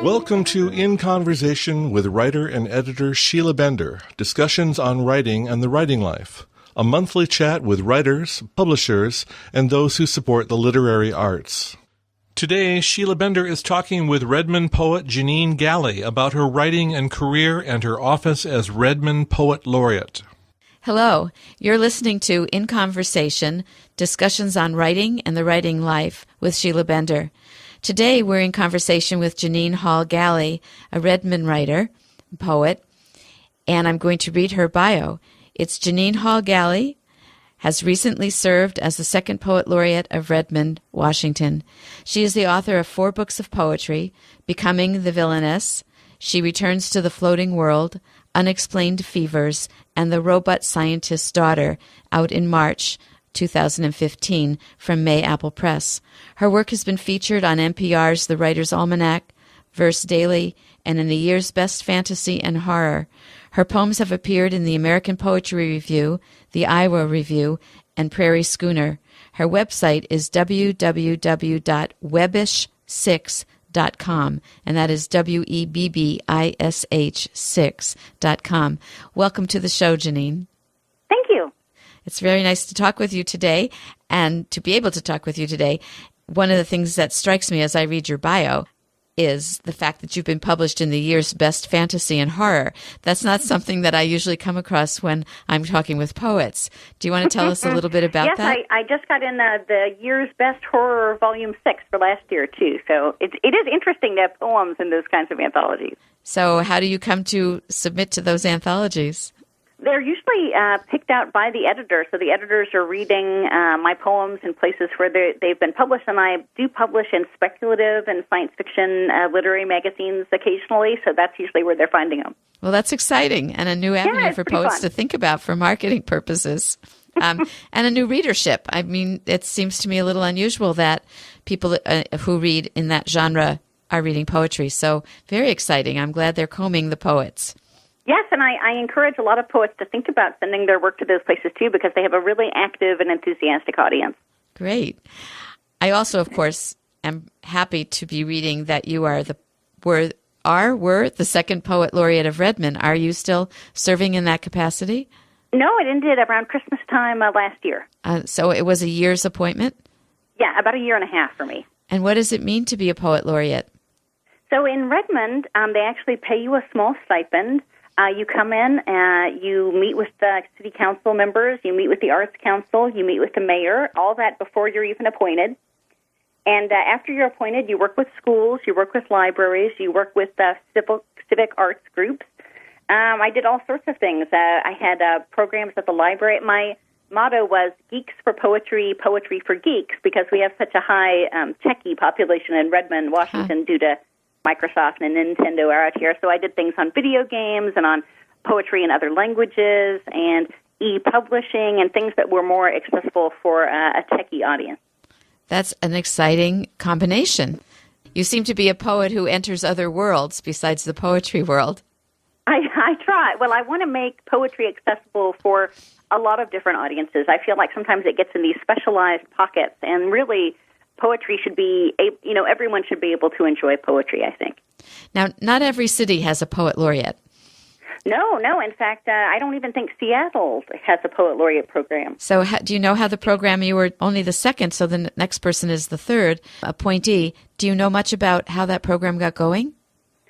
Welcome to In Conversation with writer and editor Sheila Bender, discussions on writing and the writing life, a monthly chat with writers, publishers, and those who support the literary arts. Today, Sheila Bender is talking with Redmond poet Jeannine Gailey about her writing and career and her office as Redmond Poet Laureate. Hello, you're listening to In Conversation, discussions on writing and the writing life with Sheila Bender. Today, we're in conversation with Jeannine Hall Gailey, a Redmond writer, poet, and I'm going to read her bio. It's Jeannine Hall Gailey, has recently served as the second Poet Laureate of Redmond, Washington. She is the author of 4 books of poetry, Becoming the Villainess, She Returns to the Floating World, Unexplained Fevers, and The Robot Scientist's Daughter, out in March 2015 from May Apple Press. Her work has been featured on NPR's The Writer's Almanac, Verse Daily, and in the year's Best Fantasy and Horror. Her poems have appeared in the American Poetry Review, the Iowa Review, and Prairie Schooner. Her website is www.webbish6.com, and that is WEBBISH6.com. Welcome to the show, Jeannine. Thank you. It's very nice to talk with you today, and to be able to talk with you today. One of the things that strikes me as I read your bio is the fact that you've been published in the year's Best Fantasy and Horror. That's not something that I usually come across when I'm talking with poets. Do you want to tell us a little bit about that? Yes, I just got in the year's Best Horror Volume 6 for last year, too. So it is interesting to have poems in those kinds of anthologies. So how do you come to submit to those anthologies? They're usually picked out by the editor, so the editors are reading my poems in places where they've been published, and I do publish in speculative and science fiction literary magazines occasionally, so that's usually where they're finding them. Well, that's exciting, and a new avenue for poets to think about for marketing purposes, and a new readership. I mean, it seems to me a little unusual that people who read in that genre are reading poetry, so very exciting. I'm glad they're combing the poets. Yes, and I encourage a lot of poets to think about sending their work to those places, too, because they have a really active and enthusiastic audience. Great. I also, of course, am happy to be reading that you were the second Poet Laureate of Redmond. Are you still serving in that capacity? No, it ended around Christmas time last year. So it was a year's appointment? Yeah, about a year and a half for me. And what does it mean to be a Poet Laureate? So in Redmond, they actually pay you a small stipend. You come in, you meet with the city council members, you meet with the arts council, you meet with the mayor, all that before you're even appointed. And after you're appointed, you work with schools, you work with libraries, you work with civic arts groups. I did all sorts of things. I had programs at the library. My motto was Geeks for Poetry, Poetry for Geeks, because we have such a high techie population in Redmond, Washington, due to Microsoft and Nintendo are out here. So I did things on video games and on poetry in other languages and e-publishing and things that were more accessible for a techie audience. That's an exciting combination. You seem to be a poet who enters other worlds besides the poetry world. I try. Well, I want to make poetry accessible for a lot of different audiences. I feel like sometimes it gets in these specialized pockets, and really poetry should be, everyone should be able to enjoy poetry, I think. Now, not every city has a Poet Laureate. No. In fact, I don't even think Seattle has a Poet Laureate program. So do you know how the program, you were only the second, so the next person is the third appointee. Do you know much about how that program got going?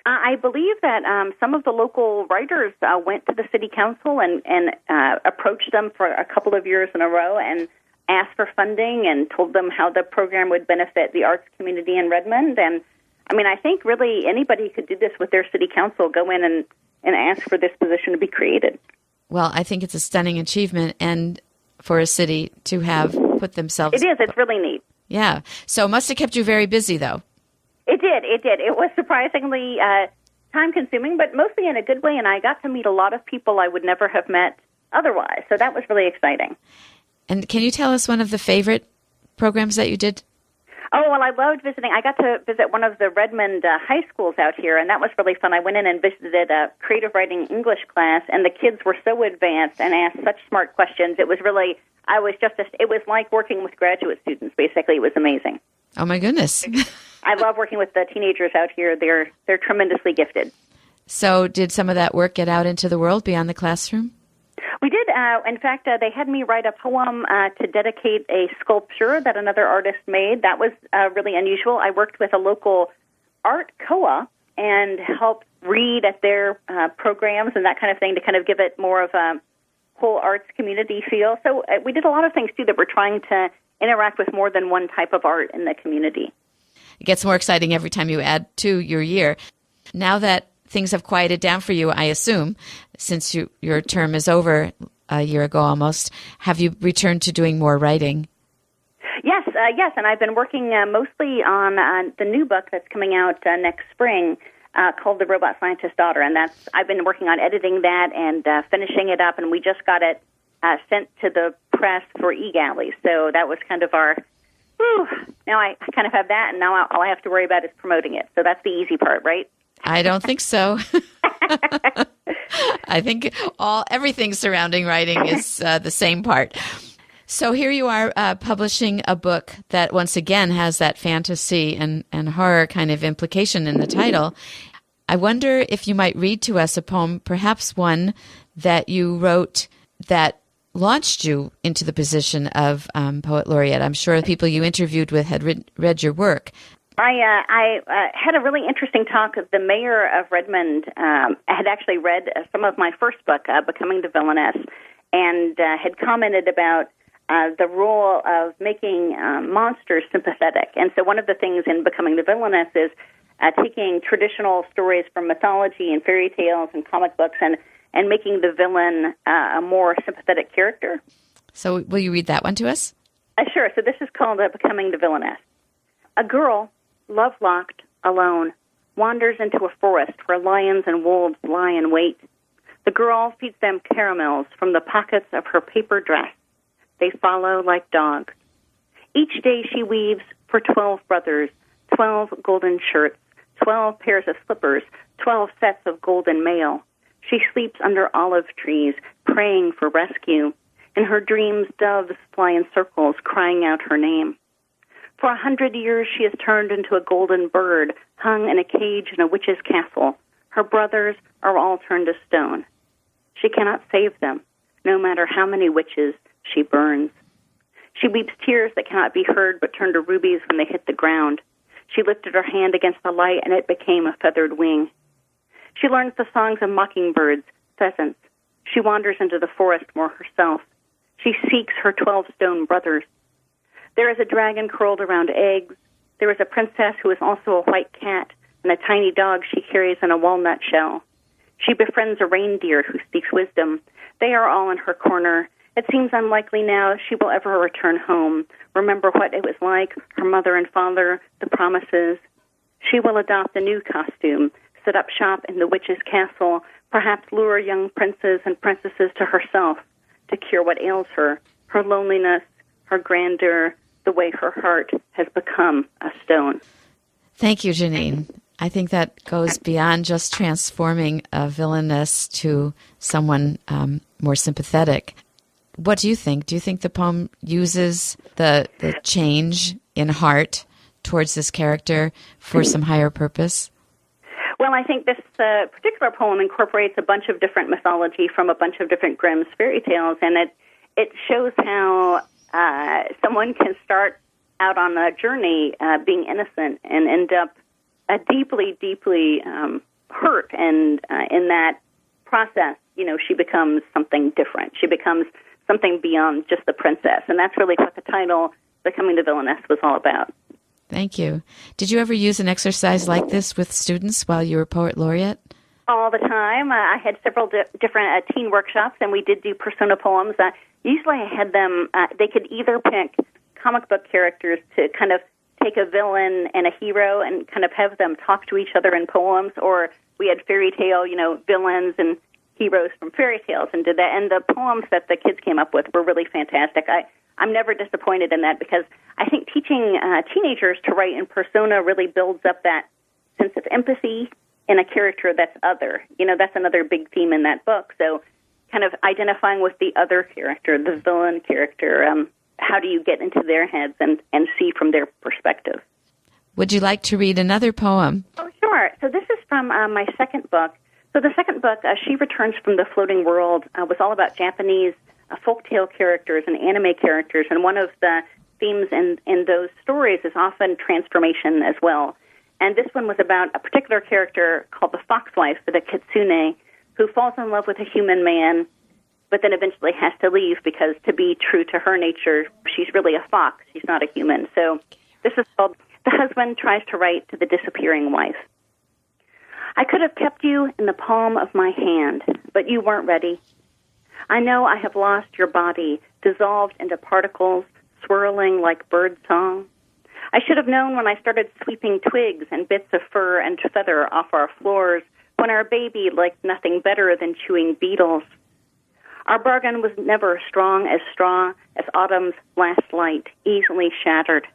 I believe that some of the local writers went to the city council and approached them for a couple of years in a row and asked for funding and told them how the program would benefit the arts community in Redmond. And, I think really anybody could do this with their city council, go in and ask for this position to be created. Well, I think it's a stunning achievement, and for a city to have put themselves... It is. It's really neat. Yeah. So it must have kept you very busy, though. It did. It was surprisingly time-consuming, but mostly in a good way, and I got to meet a lot of people I would never have met otherwise. So that was really exciting. And can you tell us one of the favorite programs that you did? Oh, well, I loved visiting. I got to visit one of the Redmond high schools out here, and that was really fun. I went in and visited a creative writing English class, and the kids were so advanced and asked such smart questions. It was really, it was like working with graduate students, basically. It was amazing. Oh, my goodness. I love working with the teenagers out here. They're tremendously gifted. So did some of that work get out into the world beyond the classroom? We did. In fact, they had me write a poem to dedicate a sculpture that another artist made. That was really unusual. I worked with a local art COA and helped read at their programs and that kind of thing to kind of give it more of a whole arts community feel. So we did a lot of things, too, that we're trying to interact with more than one type of art in the community. It gets more exciting every time you add to your year. Now that things have quieted down for you, I assume, since your term is over a year ago almost, have you returned to doing more writing? Yes, and I've been working mostly on the new book that's coming out next spring called The Robot Scientist's Daughter, and I've been working on editing that and finishing it up, and we just got it sent to the press for eGalley, so that was kind of now I kind of have that, and now all I have to worry about is promoting it, so that's the easy part, right? I don't think so. I think everything surrounding writing is the same part. So here you are publishing a book that once again has that fantasy and horror kind of implication in the title. I wonder if you might read to us a poem, perhaps one that you wrote that launched you into the position of Poet Laureate. I'm sure the people you interviewed with had read your work. I had a really interesting talk. The mayor of Redmond had actually read some of my first book, Becoming the Villainess, and had commented about the role of making monsters sympathetic. And so one of the things in Becoming the Villainess is taking traditional stories from mythology and fairy tales and comic books and making the villain a more sympathetic character. So will you read that one to us? Sure. So this is called Becoming the Villainess. A girl, love-locked, alone, wanders into a forest where lions and wolves lie in wait. The girl feeds them caramels from the pockets of her paper dress. They follow like dogs. Each day she weaves for 12 brothers, 12 golden shirts, 12 pairs of slippers, 12 sets of golden mail. She sleeps under olive trees, praying for rescue. In her dreams, doves fly in circles, crying out her name. For 100 years she has turned into a golden bird, hung in a cage in a witch's castle. Her brothers are all turned to stone. She cannot save them, no matter how many witches she burns. She weeps tears that cannot be heard but turn to rubies when they hit the ground. She lifted her hand against the light and it became a feathered wing. She learns the songs of mockingbirds, pheasants. She wanders into the forest more herself. She seeks her 12 stone brothers. There is a dragon curled around eggs. There is a princess who is also a white cat and a tiny dog she carries in a walnut shell. She befriends a reindeer who speaks wisdom. They are all in her corner. It seems unlikely now she will ever return home. Remember what it was like, her mother and father, the promises. She will adopt a new costume, set up shop in the witch's castle, perhaps lure young princes and princesses to herself to cure what ails her, her loneliness, her grandeur, the way her heart has become a stone. Thank you, Jeannine. I think that goes beyond just transforming a villainess to someone more sympathetic. What do you think? Do you think the poem uses the change in heart towards this character for some higher purpose? Well, I think this particular poem incorporates a bunch of different mythology from a bunch of different Grimm's fairy tales, and it shows how someone can start out on a journey being innocent and end up deeply, deeply hurt. And in that process, she becomes something different. She becomes something beyond just the princess. And that's really what the title, Becoming the Villainess, was all about. Thank you. Did you ever use an exercise like this with students while you were Poet Laureate? All the time. I had several different teen workshops, and we did do persona poems. Usually I had them, they could either pick comic book characters to kind of take a villain and a hero and kind of have them talk to each other in poems, or we had fairy tale, villains and heroes from fairy tales and did that. And the poems that the kids came up with were really fantastic. I'm never disappointed in that because I think teaching teenagers to write in persona really builds up that sense of empathy in a character that's other. That's another big theme in that book. So kind of identifying with the other character, the villain character, how do you get into their heads and see from their perspective? Would you like to read another poem? Oh, sure. So this is from my second book. So the second book, She Returns from the Floating World, was all about Japanese folktale characters and anime characters, and one of the themes in those stories is often transformation as well. And this one was about a particular character called the Foxwife, the Kitsune, who falls in love with a human man, but then eventually has to leave because, to be true to her nature, she's really a fox. She's not a human. So this is called The Husband Tries to Write to the Disappearing Wife. I could have kept you in the palm of my hand, but you weren't ready. I know I have lost your body, dissolved into particles, swirling like bird song. I should have known when I started sweeping twigs and bits of fur and feather off our floors, when our baby liked nothing better than chewing beetles. Our bargain was never strong as autumn's last light, easily shattered.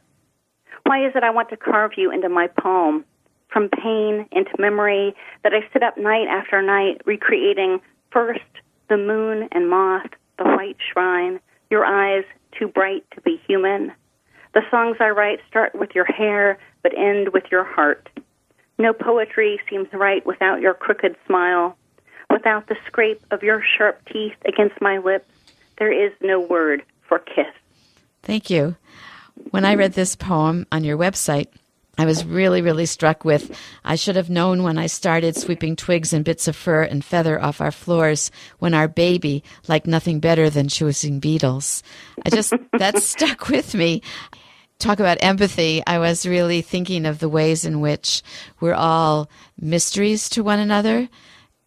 Why is it I want to carve you into my palm? From pain into memory, that I sit up night after night, recreating first the moon and moth, the white shrine, your eyes too bright to be human. The songs I write start with your hair, but end with your heart. No poetry seems right without your crooked smile. Without the scrape of your sharp teeth against my lips, there is no word for kiss. Thank you. When I read this poem on your website, I was really, really struck with, I should have known when I started sweeping twigs and bits of fur and feather off our floors, when our baby liked nothing better than chewing beetles. That stuck with me. Talk about empathy. I was really thinking of the ways in which we're all mysteries to one another,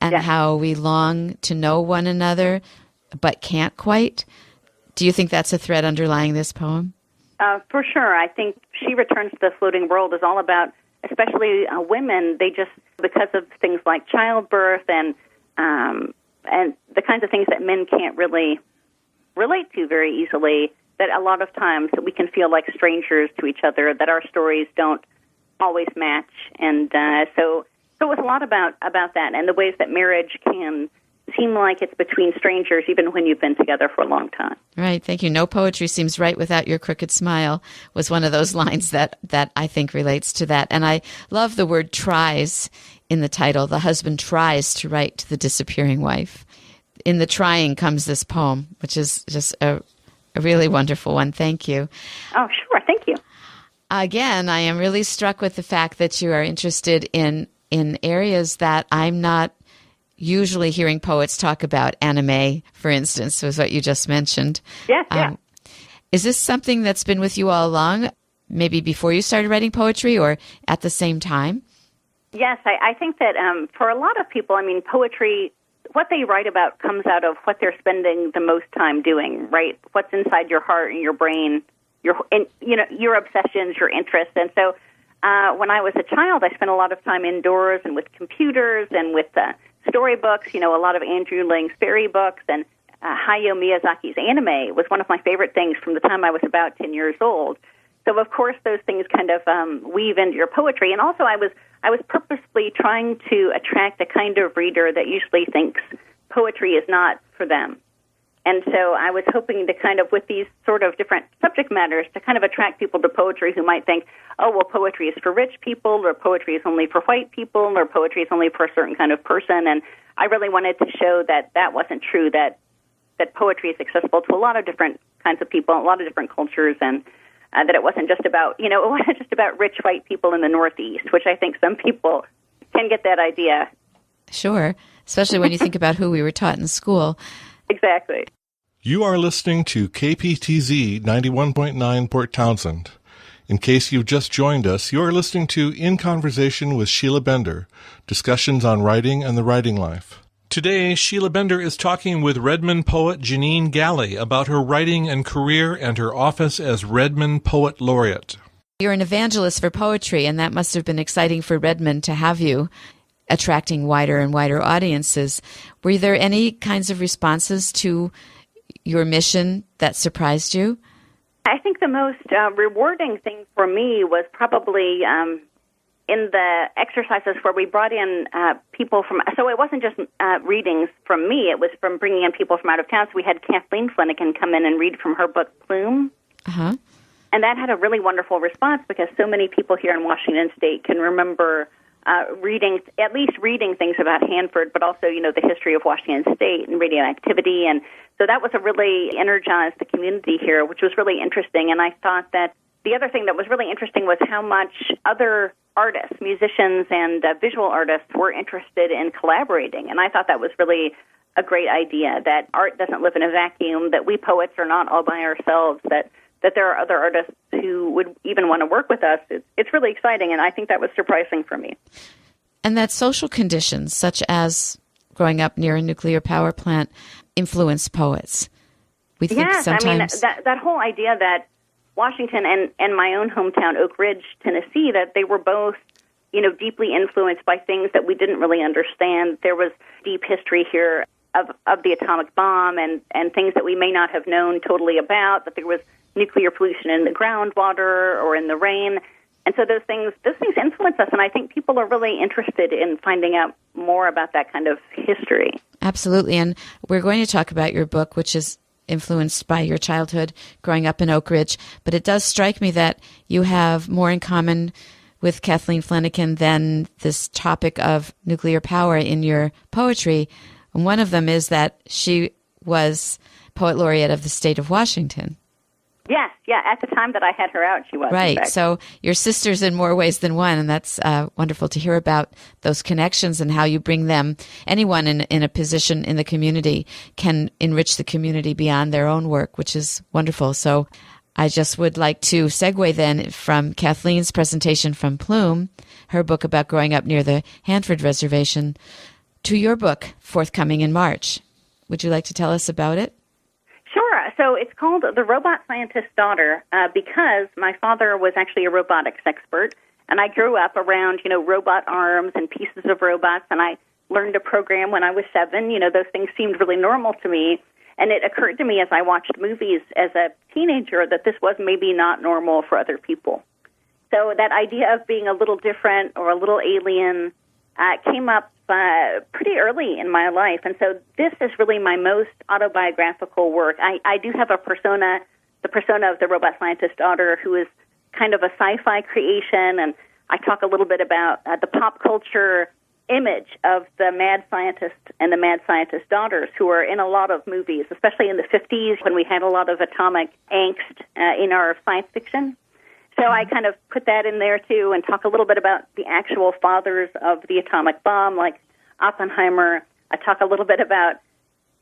and how we long to know one another, but can't quite. Do you think that's a thread underlying this poem? For sure. I think She Returns to the Floating World is all about, especially women, they just, because of things like childbirth and the kinds of things that men can't really relate to very easily, that a lot of times that we can feel like strangers to each other, that our stories don't always match. And so it was a lot about that and the ways that marriage can seem like it's between strangers even when you've been together for a long time. Right. Thank you. No poetry seems right without your crooked smile was one of those lines that I think relates to that. And I love the word tries in the title. The husband tries to write to the disappearing wife. In the trying comes this poem, which is just a really wonderful one. Thank you. Oh, sure. Thank you. Again, I am really struck with the fact that you are interested in areas that I'm not usually hearing poets talk about. Anime, for instance, was what you just mentioned. Yeah. Is this something that's been with you all along, maybe before you started writing poetry or at the same time? Yes, I think that for a lot of people, I mean, poetry, what they write about comes out of what they're spending the most time doing, right? What's inside your heart and your brain, your obsessions, your interests. And so when I was a child, I spent a lot of time indoors and with computers and with storybooks, a lot of Andrew Lang's fairy books, and Hayao Miyazaki's anime was one of my favorite things from the time I was about 10 years old. So, of course, those things kind of weave into your poetry. And also I was purposely trying to attract a kind of reader that usually thinks poetry is not for them. And so I was hoping to kind of, with these sort of different subject matters, to kind of attract people to poetry who might think, oh, well, poetry is for rich people, or poetry is only for white people, or poetry is only for a certain kind of person. And I really wanted to show that that wasn't true, that poetry is accessible to a lot of different kinds of people, a lot of different cultures, and that it wasn't just about, it wasn't just about rich white people in the Northeast, which I think some people can get that idea. Sure, especially when you think about who we were taught in school. Exactly. You are listening to KPTZ 91.9 Port Townsend. In case you've just joined us, you are listening to In Conversation with Sheila Bender, discussions on writing and the writing life. Today, Sheila Bender is talking with Redmond poet Jeannine Gailey about her writing and career and her office as Redmond Poet Laureate. You're an evangelist for poetry, and that must have been exciting for Redmond to have you, attracting wider and wider audiences. Were there any kinds of responses to your mission that surprised you? I think the most rewarding thing for me was probably in the exercises where we brought in people from, so it wasn't just readings from me, it was from bringing in people from out of town. So we had Kathleen Flanagan come in and read from her book, Plume. Uh-huh. And that had a really wonderful response because so many people here in Washington State can remember at least reading things about Hanford, but also, the history of Washington State and radioactivity. And so that was really energized the community here, which was really interesting. And I thought that the other thing that was really interesting was how much other artists, musicians, and visual artists were interested in collaborating. And I thought that was really a great idea, that art doesn't live in a vacuum, that we poets are not all by ourselves, that there are other artists who would even want to work with us. It's really exciting, and I think that was surprising for me. And that social conditions, such as growing up near a nuclear power plant, influence poets. We think sometimes... that whole idea that Washington and my own hometown, Oak Ridge, Tennessee, that they were both, deeply influenced by things that we didn't really understand. There was deep history here of the atomic bomb and things that we may not have known totally about, that there was nuclear pollution in the groundwater or in the rain. And so those things influence us, and I think people are really interested in finding out more about that kind of history. Absolutely, and we're going to talk about your book, which is influenced by your childhood growing up in Oak Ridge, but it does strike me that you have more in common with Kathleen Flanagan than this topic of nuclear power in your poetry. And one of them is that she was Poet Laureate of the state of Washington. Yes, at the time that I had her out, she was. Right, so you're sisters in more ways than one, and that's wonderful to hear about those connections and how you bring them. Anyone in a position in the community can enrich the community beyond their own work, which is wonderful. So I just would like to segue then from Kathleen's presentation from Plume, her book about growing up near the Hanford Reservation, to your book forthcoming in March. Would you like to tell us about it? Sure. So it's called The Robot Scientist's Daughter because my father was actually a robotics expert, and I grew up around, robot arms and pieces of robots, and I learned to program when I was 7. Those things seemed really normal to me, and it occurred to me as I watched movies as a teenager that this was maybe not normal for other people. So that idea of being a little different or a little alien came up pretty early in my life, and so this is really my most autobiographical work. I do have a persona, the persona of the robot scientist's daughter, who is kind of a sci-fi creation, and I talk a little bit about the pop culture image of the mad scientist and the mad scientist's daughters, who are in a lot of movies, especially in the 50s when we had a lot of atomic angst in our science fiction. So I kind of put that in there, too, and talk a little bit about the actual fathers of the atomic bomb, like Oppenheimer. I talk a little bit about,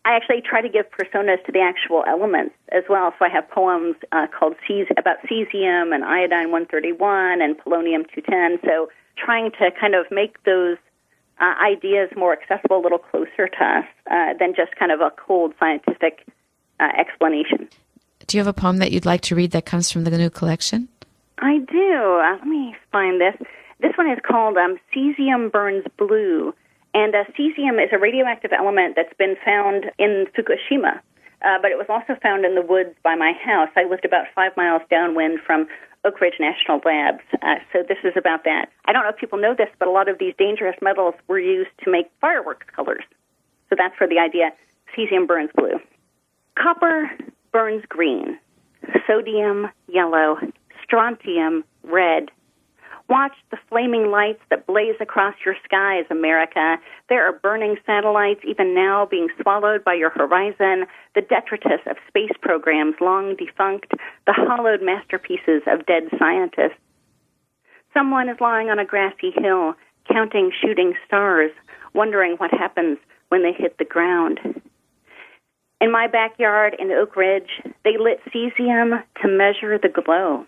I actually try to give personas to the actual elements as well. So I have poems called about cesium and iodine-131 and polonium-210. So trying to kind of make those ideas more accessible, a little closer to us than just kind of a cold scientific explanation. Do you have a poem that you'd like to read that comes from the new collection? I do. Let me find this. This one is called Cesium Burns Blue. And cesium is a radioactive element that's been found in Fukushima, but it was also found in the woods by my house. I lived about 5 miles downwind from Oak Ridge National Labs, so this is about that. I don't know if people know this, but a lot of these dangerous metals were used to make fireworks colors. So that's where the idea, cesium burns blue. Copper burns green, sodium yellow, strontium red. Watch the flaming lights that blaze across your skies, America. There are burning satellites even now being swallowed by your horizon, the detritus of space programs long defunct, the hollowed masterpieces of dead scientists. Someone is lying on a grassy hill, counting shooting stars, wondering what happens when they hit the ground. In my backyard in Oak Ridge, they lit cesium to measure the glow.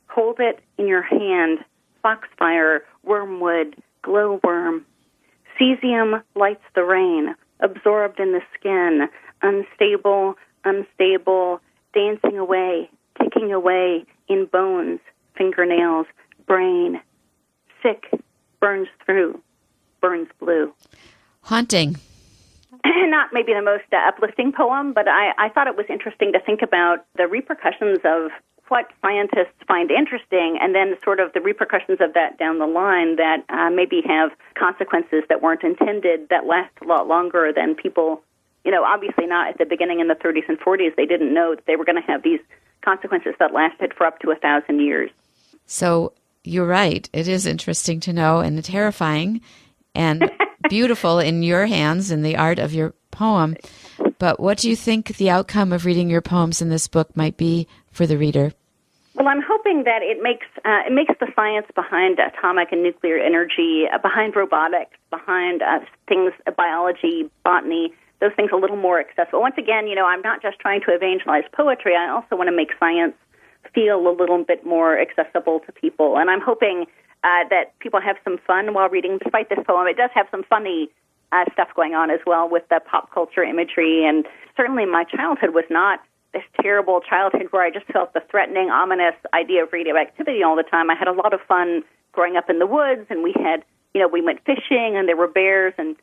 Hold it in your hand. Foxfire, wormwood, glowworm. Cesium lights the rain, absorbed in the skin, unstable, dancing away, ticking away in bones, fingernails, brain. Sick, burns through, burns blue. Haunting. Not maybe the most uplifting poem, but I thought it was interesting to think about the repercussions of what scientists find interesting, and then sort of the repercussions of that down the line that maybe have consequences that weren't intended, that last a lot longer than people, obviously not at the beginning in the 30s and 40s. They didn't know that they were going to have these consequences that lasted for up to 1,000 years. So you're right. It is interesting to know and terrifying and beautiful in your hands in the art of your poem. But what do you think the outcome of reading your poems in this book might be for the reader? Well, I'm hoping that it makes the science behind atomic and nuclear energy, behind robotics, behind things, biology, botany, those things a little more accessible. Once again, I'm not just trying to evangelize poetry. I also want to make science feel a little bit more accessible to people. And I'm hoping that people have some fun while reading. Despite this poem, it does have some funny stuff going on as well with the pop culture imagery. And certainly my childhood was not this terrible childhood where I just felt the threatening, ominous idea of radioactivity all the time. I had a lot of fun growing up in the woods, and we went fishing, and there were bears and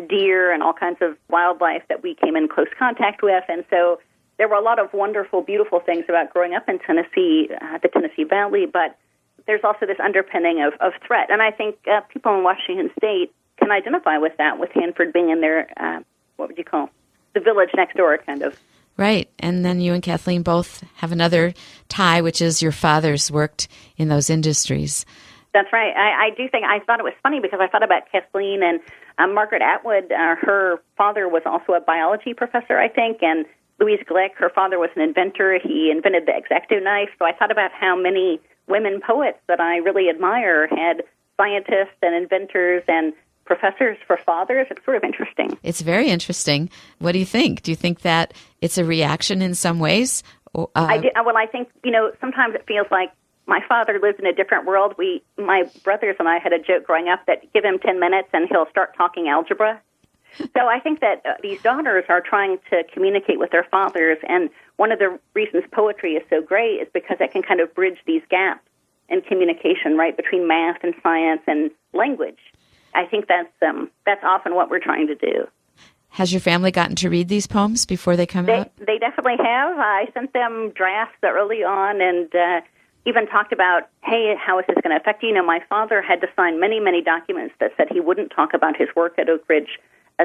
deer and all kinds of wildlife that we came in close contact with. And so there were a lot of wonderful, beautiful things about growing up in Tennessee, the Tennessee Valley, but there's also this underpinning of threat. And I think people in Washington State can identify with that, with Hanford being in their, what would you call, the village next door, kind of. Right. And then you and Kathleen both have another tie, which is your father's worked in those industries. That's right. I do think, I thought it was funny because I thought about Kathleen and Margaret Atwood. Her father was also a biology professor, I think, and Louise Glick, her father was an inventor. He invented the X-Acto knife. So I thought about how many women poets that I really admire had scientists and inventors and professors for fathers. It's sort of interesting. It's very interesting. What do you think? Do you think that it's a reaction in some ways? I do. Well, I think, sometimes it feels like my father lives in a different world. My brothers and I had a joke growing up that give him 10 minutes and he'll start talking algebra. So I think that these daughters are trying to communicate with their fathers, and one of the reasons poetry is so great is because it can kind of bridge these gaps in communication, right, between math and science and language. I think that's often what we're trying to do. Has your family gotten to read these poems before they come out? They definitely have. I sent them drafts early on and even talked about, hey, how is this going to affect you? My father had to sign many, many documents that said he wouldn't talk about his work at Oak Ridge.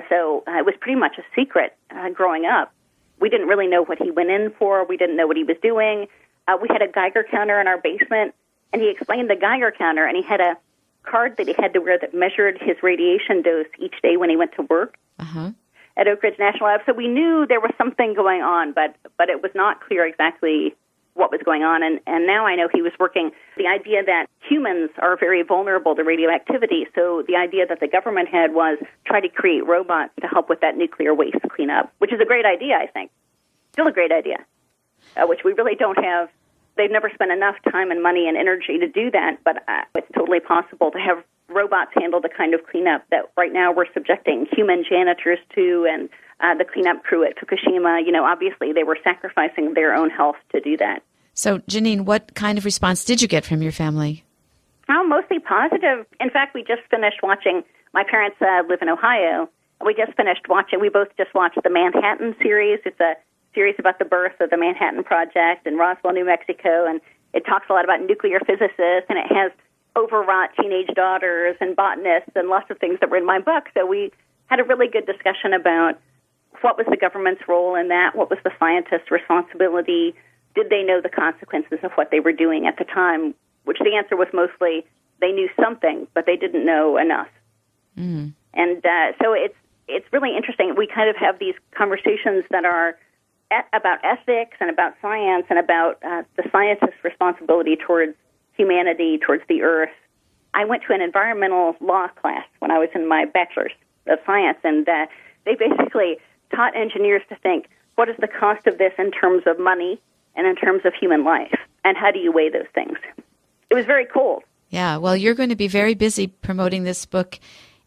So it was pretty much a secret growing up. We didn't really know what he went in for. We didn't know what he was doing. We had a Geiger counter in our basement, and he explained the Geiger counter, and he had a card that he had to wear that measured his radiation dose each day when he went to work at Oak Ridge National Lab. So we knew there was something going on, but it was not clear exactly what was going on. And now I know he was working the idea that humans are very vulnerable to radioactivity. So the idea that the government had was try to create robots to help with that nuclear waste cleanup, which is a great idea, I think. Still a great idea, which we really don't have. They've never spent enough time and money and energy to do that, but it's totally possible to have robots handle the kind of cleanup that right now we're subjecting human janitors to, and the cleanup crew at Fukushima. Obviously they were sacrificing their own health to do that. So, Jeannine, what kind of response did you get from your family? Oh, mostly positive. In fact, we just finished watching, my parents live in Ohio. We both just watched the Manhattan series. It's a series about the birth of the Manhattan Project in Roswell, New Mexico, and it talks a lot about nuclear physicists, and it has overwrought teenage daughters and botanists and lots of things that were in my book. So we had a really good discussion about what was the government's role in that, what was the scientists' responsibility, did they know the consequences of what they were doing at the time, which the answer was mostly they knew something, but they didn't know enough. And so it's really interesting. We kind of have these conversations that are about ethics and about science and about the scientist's responsibility towards humanity, towards the earth. I went to an environmental law class when I was in my bachelor's of science, and they basically taught engineers to think, what is the cost of this in terms of money and in terms of human life, and how do you weigh those things? It was very cool. Yeah, well, you're going to be very busy promoting this book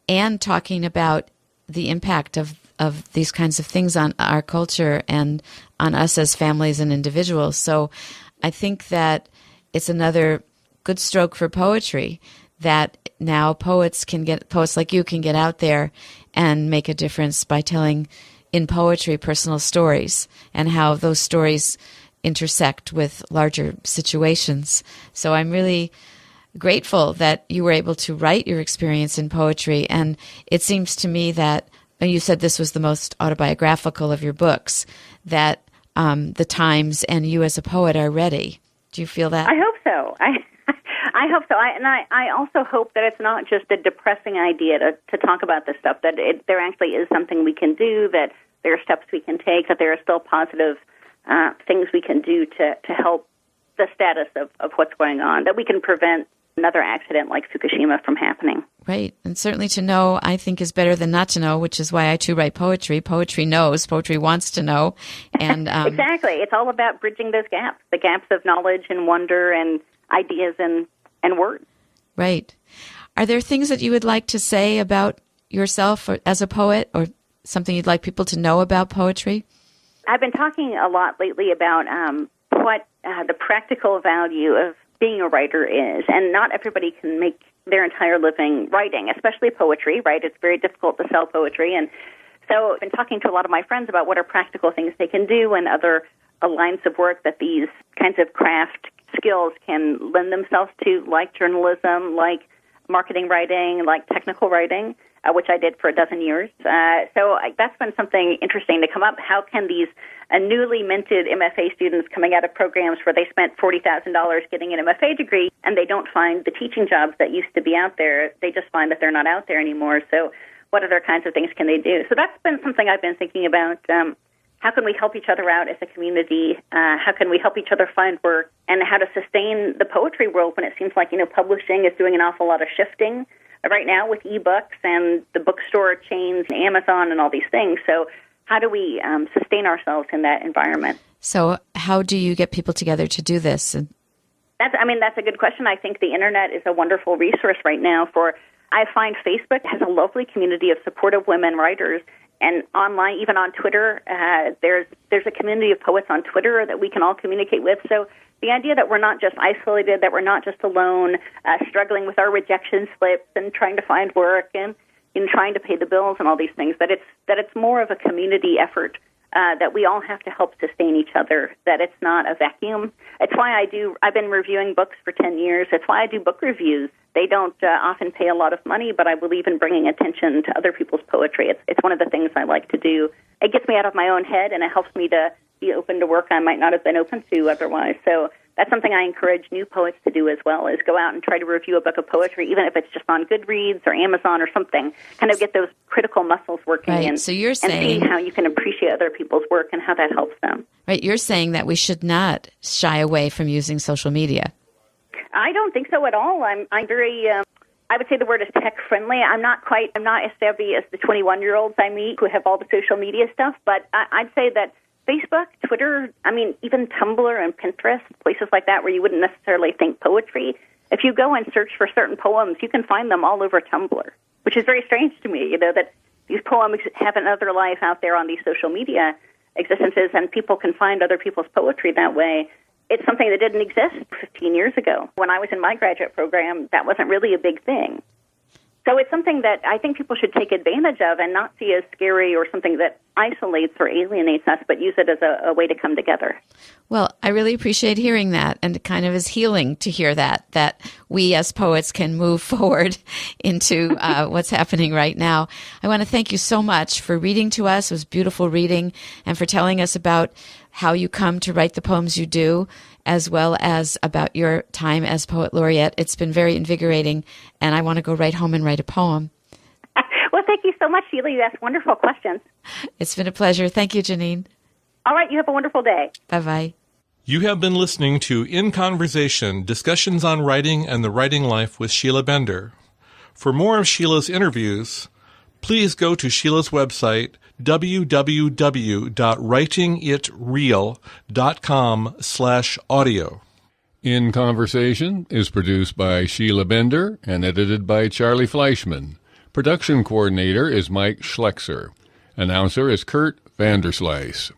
and talking about the impact of these kinds of things on our culture and on us as families and individuals. So I think that it's another good stroke for poetry that now poets like you can get out there and make a difference by telling in poetry personal stories and how those stories intersect with larger situations. So I'm really grateful that you were able to write your experience in poetry. And it seems to me that, and you said this was the most autobiographical of your books, that the times and you as a poet are ready. Do you feel that? I hope so. I hope so. I also hope that it's not just a depressing idea to talk about this stuff, that there actually is something we can do, that there are steps we can take, that there are still positive things we can do to help the status of what's going on, that we can prevent another accident like Fukushima from happening. Right. And certainly to know, I think, is better than not to know, which is why I, too, write poetry. Poetry knows. Poetry wants to know. And exactly. It's all about bridging those gaps, the gaps of knowledge and wonder and ideas and words. Right. Are there things that you would like to say about yourself or, as a poet, or something you'd like people to know about poetry? I've been talking a lot lately about what the practical value of being a writer is, and not everybody can make their entire living writing, especially poetry, right? It's very difficult to sell poetry, and so I've been talking to a lot of my friends about what are practical things they can do and other lines of work that these kinds of craft skills can lend themselves to, like journalism, like marketing writing, like technical writing, which I did for a dozen years. So that's been something interesting to come up. How can these newly minted MFA students coming out of programs where they spent $40,000 getting an MFA degree and they don't find the teaching jobs that used to be out there, they just find that they're not out there anymore. So what other kinds of things can they do? So that's been something I've been thinking about. How can we help each other out as a community? How can we help each other find work? And how to sustain the poetry world when it seems like, publishing is doing an awful lot of shifting right now with ebooks and the bookstore chains, Amazon, and all these things. So how do we sustain ourselves in that environment? So how do you get people together to do this? That's a good question. I think the Internet is a wonderful resource right now I find Facebook has a lovely community of supportive women writers. And online, even on Twitter, there's a community of poets on Twitter that we can all communicate with. So the idea that we're not just isolated, that we're not just alone, struggling with our rejection slips and trying to find work and trying to pay the bills and all these things, that it's more of a community effort, that we all have to help sustain each other, that it's not a vacuum. It's why I've been reviewing books for 10 years. It's why I do book reviews. They don't often pay a lot of money, but I believe in bringing attention to other people's poetry. It's one of the things I like to do. It gets me out of my own head, and it helps me to be open to work I might not have been open to otherwise. So that's something I encourage new poets to do as well, is go out and try to review a book of poetry, even if it's just on Goodreads or Amazon or something, kind of get those critical muscles working right. So you're saying, and see how you can appreciate other people's work and how that helps them. Right. You're saying that we should not shy away from using social media. I don't think so at all. I'm very... I would say the word is tech-friendly. I'm not as savvy as the 21-year-olds I meet who have all the social media stuff, but I'd say that Facebook, Twitter, even Tumblr and Pinterest, places like that where you wouldn't necessarily think poetry, if you go and search for certain poems, you can find them all over Tumblr, which is very strange to me, that these poems have another life out there on these social media existences, and people can find other people's poetry that way. It's something that didn't exist 15 years ago. When I was in my graduate program, that wasn't really a big thing. So it's something that I think people should take advantage of and not see as scary or something that isolates or alienates us, but use it as a way to come together. Well, I really appreciate hearing that, and it kind of is healing to hear that we as poets can move forward into what's happening right now. I want to thank you so much for reading to us. It was beautiful reading, and for telling us about how you come to write the poems you do, as well as about your time as Poet Laureate. It's been very invigorating, and I want to go right home and write a poem. Well, thank you so much, Sheila. You asked wonderful questions. It's been a pleasure. Thank you, Jeannine. All right, you have a wonderful day. Bye-bye. You have been listening to In Conversation, Discussions on Writing and the Writing Life with Sheila Bender. For more of Sheila's interviews, please go to Sheila's website, www.writingitreal.com/audio. In Conversation is produced by Sheila Bender and edited by Charlie Fleischman. Production coordinator is Mike Schlexer. Announcer is Kurt Vanderslice.